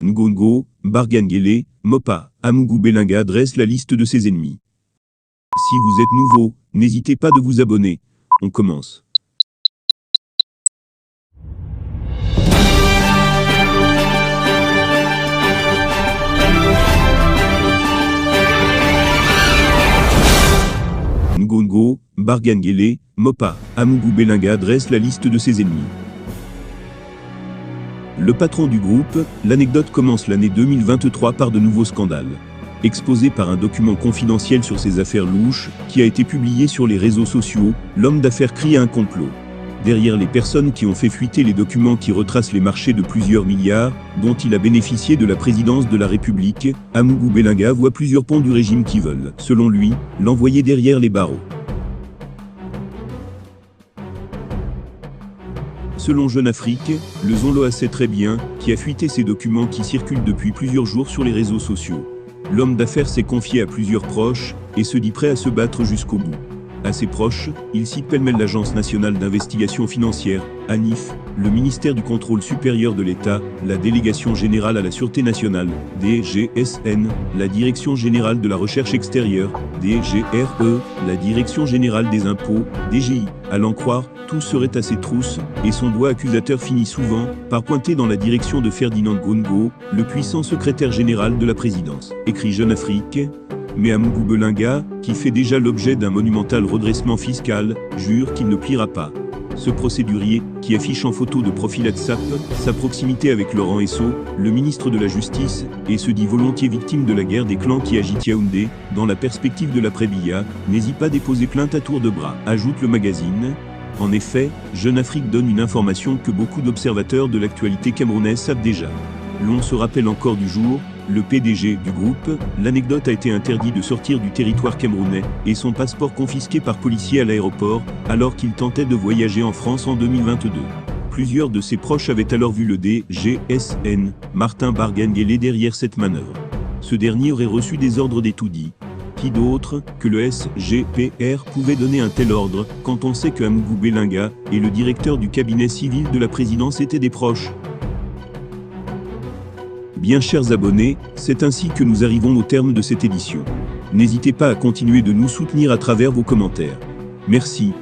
Ngongo, Bargangele, Mopa, Amungu Belinga dresse la liste de ses ennemis. Si vous êtes nouveau, n'hésitez pas de vous abonner. On commence. Ngongo, Bargangele, Mopa, Amungu Belinga dresse la liste de ses ennemis. Le patron du groupe, l'anecdote commence l'année 2023 par de nouveaux scandales. Exposé par un document confidentiel sur ses affaires louches, qui a été publié sur les réseaux sociaux, l'homme d'affaires crie à un complot. Derrière les personnes qui ont fait fuiter les documents qui retracent les marchés de plusieurs milliards, dont il a bénéficié de la présidence de la République, Amungu Belinga voit plusieurs ponts du régime qui veulent, selon lui, l'envoyer derrière les barreaux. Selon Jeune Afrique, le Zonloa sait très bien qui a fuité ces documents qui circulent depuis plusieurs jours sur les réseaux sociaux. L'homme d'affaires s'est confié à plusieurs proches et se dit prêt à se battre jusqu'au bout. À ses proches, il cite pêle-mêle l'Agence nationale d'investigation financière, ANIF, le ministère du contrôle supérieur de l'État, la Délégation générale à la sûreté nationale, DGSN, la Direction générale de la recherche extérieure, DGRE, la Direction générale des impôts, DGI. À l'en croire, tout serait à ses trousses, et son doigt accusateur finit souvent par pointer dans la direction de Ferdinand Ngongo, le puissant secrétaire général de la présidence. Écrit Jeune Afrique. Mais Amungu Belinga, qui fait déjà l'objet d'un monumental redressement fiscal, jure qu'il ne pliera pas. Ce procédurier, qui affiche en photo de profil WhatsApp sa proximité avec Laurent Esso, le ministre de la Justice, et se dit volontiers victime de la guerre des clans qui agite Yaoundé, dans la perspective de l'après-Biya, n'hésite pas à déposer plainte à tour de bras, ajoute le magazine. En effet, Jeune Afrique donne une information que beaucoup d'observateurs de l'actualité camerounaise savent déjà. L'on se rappelle encore du jour, le PDG du groupe, l'anecdote a été interdit de sortir du territoire camerounais et son passeport confisqué par policiers à l'aéroport, alors qu'il tentait de voyager en France en 2022. Plusieurs de ses proches avaient alors vu le DGSN, Martin Bargangele derrière cette manœuvre. Ce dernier aurait reçu des ordres des tout-dits. Qui d'autre que le SGPR pouvait donner un tel ordre, quand on sait que Amungu Belinga et le directeur du cabinet civil de la présidence étaient des proches? Bien chers abonnés, c'est ainsi que nous arrivons au terme de cette édition. N'hésitez pas à continuer de nous soutenir à travers vos commentaires. Merci.